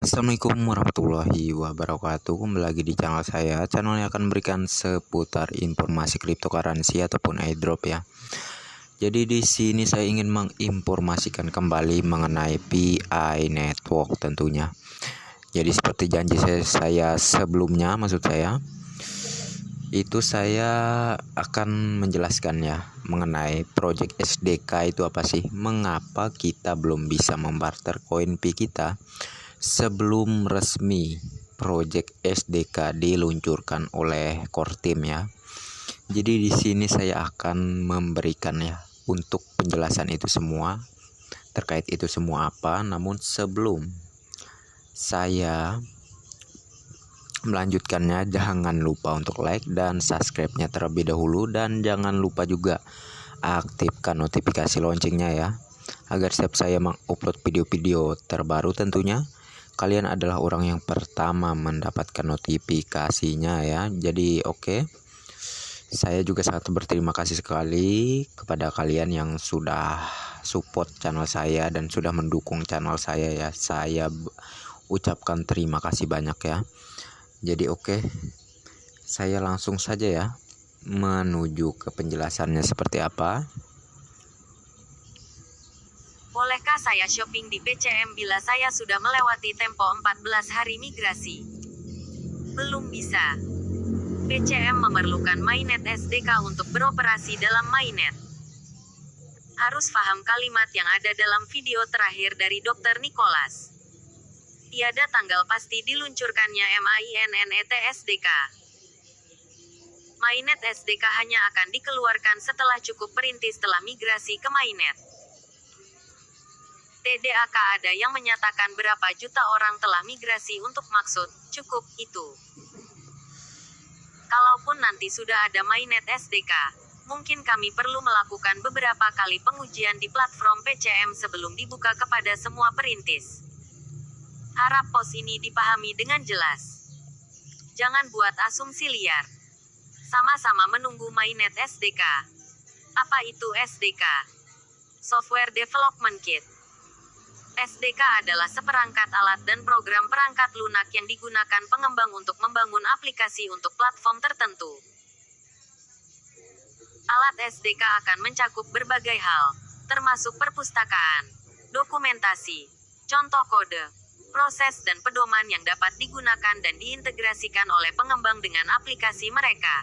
Assalamualaikum warahmatullahi wabarakatuh. Kembali lagi di channel saya. Channel yang akan memberikan seputar informasi cryptocurrency ataupun airdrop ya. Jadi di sini saya ingin menginformasikan kembali mengenai PI Network tentunya. Jadi seperti janji saya sebelumnya, maksud saya itu saya akan menjelaskannya mengenai project SDK itu apa sih, mengapa kita belum bisa membarter koin Pi kita sebelum resmi project SDK diluncurkan oleh core team ya. Jadi di sini saya akan memberikan ya untuk penjelasan itu semua, terkait itu semua apa. Namun sebelum saya melanjutkannya, jangan lupa untuk like dan subscribe-nya terlebih dahulu, dan jangan lupa juga aktifkan notifikasi loncengnya ya, agar setiap saya mengupload video-video terbaru tentunya kalian adalah orang yang pertama mendapatkan notifikasinya ya. Jadi oke. Saya juga sangat berterima kasih sekali kepada kalian yang sudah support channel saya dan sudah mendukung channel saya ya. Saya ucapkan terima kasih banyak ya. Jadi oke, saya langsung saja ya menuju ke penjelasannya seperti apa. Bolehkah saya shopping di PCM bila saya sudah melewati tempo 14 hari migrasi? Belum bisa. PCM memerlukan mainnet SDK untuk beroperasi dalam mainnet. Harus paham kalimat yang ada dalam video terakhir dari Dr. Nicholas. Tiada tanggal pasti diluncurkannya MAINNET SDK. Mainnet SDK hanya akan dikeluarkan setelah cukup perintis telah migrasi ke mainnet. TDAK ada yang menyatakan berapa juta orang telah migrasi untuk maksud cukup itu. Kalaupun nanti sudah ada mainnet SDK, mungkin kami perlu melakukan beberapa kali pengujian di platform PCM sebelum dibuka kepada semua perintis. Harap pos ini dipahami dengan jelas. Jangan buat asumsi liar. Sama-sama menunggu mainnet SDK. Apa itu SDK? Software Development Kit. SDK adalah seperangkat alat dan program perangkat lunak yang digunakan pengembang untuk membangun aplikasi untuk platform tertentu. Alat SDK akan mencakup berbagai hal, termasuk perpustakaan, dokumentasi, contoh kode, proses dan pedoman yang dapat digunakan dan diintegrasikan oleh pengembang dengan aplikasi mereka.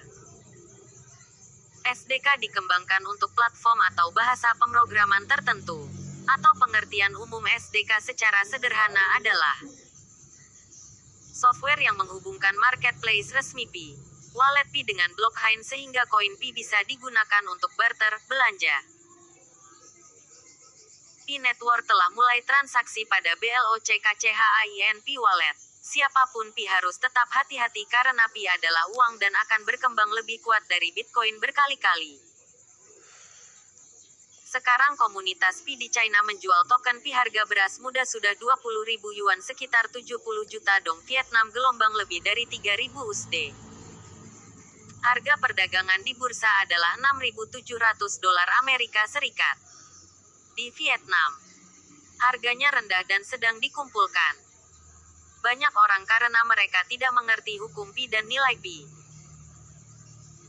SDK dikembangkan untuk platform atau bahasa pemrograman tertentu. Atau pengertian umum SDK secara sederhana adalah software yang menghubungkan marketplace resmi Pi, wallet Pi dengan blockchain sehingga koin Pi bisa digunakan untuk barter, belanja. Pi Network telah mulai transaksi pada BLOCKCHAIN Pi Wallet. Siapapun Pi harus tetap hati-hati karena Pi adalah uang dan akan berkembang lebih kuat dari Bitcoin berkali-kali. Sekarang komunitas Pi di China menjual token Pi harga beras muda sudah 20.000 yuan sekitar 70 juta dong Vietnam gelombang lebih dari 3.000 USD. Harga perdagangan di bursa adalah 6.700 dolar Amerika Serikat. Di Vietnam, harganya rendah dan sedang dikumpulkan. Banyak orang karena mereka tidak mengerti hukum Pi dan nilai Pi.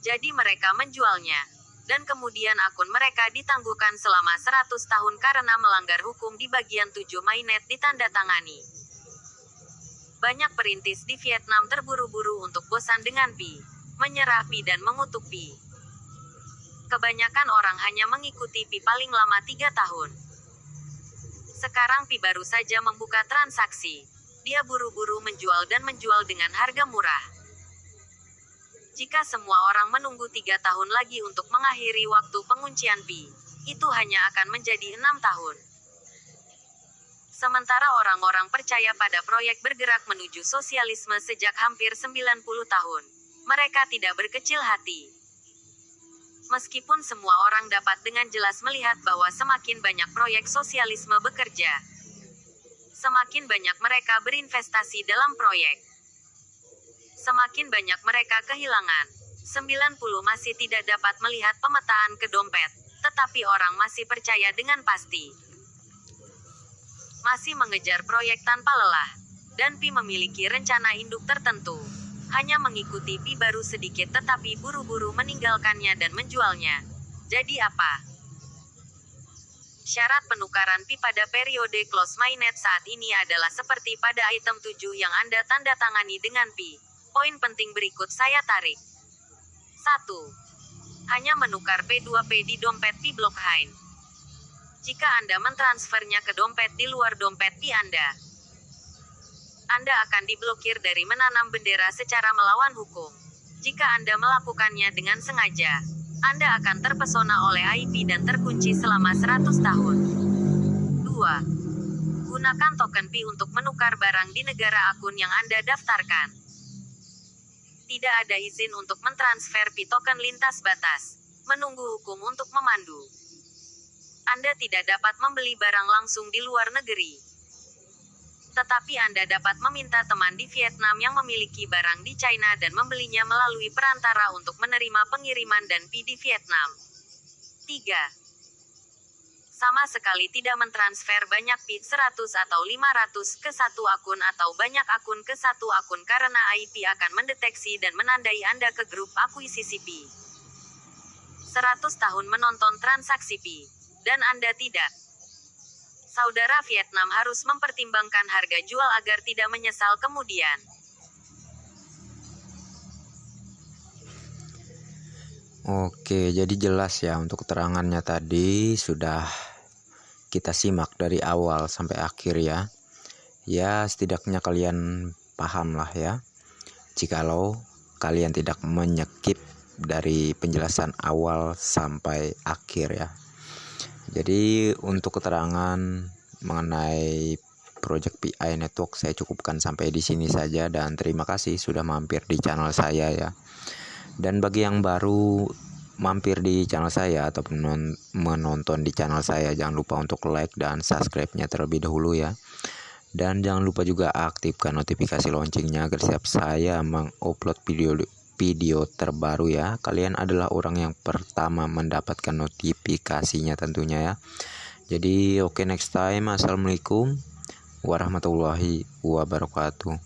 Jadi mereka menjualnya. Dan kemudian akun mereka ditangguhkan selama 100 tahun karena melanggar hukum di bagian 7 mainnet ditandatangani. Banyak perintis di Vietnam terburu-buru untuk bosan dengan Pi, menyerah Pi dan mengutuk Pi. Kebanyakan orang hanya mengikuti Pi paling lama 3 tahun. Sekarang Pi baru saja membuka transaksi. Dia buru-buru menjual dan menjual dengan harga murah. Jika semua orang menunggu 3 tahun lagi untuk mengakhiri waktu penguncian Pi, itu hanya akan menjadi 6 tahun. Sementara orang-orang percaya pada proyek bergerak menuju sosialisme sejak hampir 90 tahun. Mereka tidak berkecil hati. Meskipun semua orang dapat dengan jelas melihat bahwa semakin banyak proyek sosialisme bekerja, semakin banyak mereka berinvestasi dalam proyek. Semakin banyak mereka kehilangan. 90 masih tidak dapat melihat pemetaan ke dompet, tetapi orang masih percaya dengan pasti. Masih mengejar proyek tanpa lelah. dan Pi memiliki rencana induk tertentu. Hanya mengikuti Pi baru sedikit tetapi buru-buru meninggalkannya dan menjualnya. Jadi apa? Syarat penukaran Pi pada periode close mainnet saat ini adalah seperti pada item 7 yang Anda tanda tangani dengan Pi. Poin penting berikut saya tarik. 1. Hanya menukar P2P di dompet Pi blockchain. Jika Anda mentransfernya ke dompet di luar dompet Pi Anda akan diblokir dari menanam bendera secara melawan hukum. Jika Anda melakukannya dengan sengaja, Anda akan terpesona oleh IP dan terkunci selama 100 tahun. 2. Gunakan token Pi untuk menukar barang di negara akun yang Anda daftarkan. Tidak ada izin untuk mentransfer Pi token lintas batas. Menunggu hukum untuk memandu. Anda tidak dapat membeli barang langsung di luar negeri. Tetapi Anda dapat meminta teman di Vietnam yang memiliki barang di China dan membelinya melalui perantara untuk menerima pengiriman dan Pi di Vietnam. 3. Sama sekali tidak mentransfer banyak Pi 100 atau 500 ke satu akun atau banyak akun ke satu akun karena IP akan mendeteksi dan menandai Anda ke grup akuisisi Pi. 100 tahun menonton transaksi Pi, dan Anda tidak. Saudara Vietnam harus mempertimbangkan harga jual agar tidak menyesal kemudian. Oke, jadi jelas ya untuk keterangannya tadi sudah kita simak dari awal sampai akhir ya. Ya, setidaknya kalian paham lah ya. Jikalau kalian tidak menyekip dari penjelasan awal sampai akhir ya. Jadi untuk keterangan mengenai Project PI Network saya cukupkan sampai di sini saja dan terima kasih sudah mampir di channel saya ya. Dan bagi yang baru mampir di channel saya ataupun menonton di channel saya, jangan lupa untuk like dan subscribe-nya terlebih dahulu ya. Dan jangan lupa juga aktifkan notifikasi loncengnya agar setiap saya mengupload video terbaru ya, kalian adalah orang yang pertama mendapatkan notifikasinya tentunya ya. Jadi oke, next time. Assalamualaikum warahmatullahi wabarakatuh.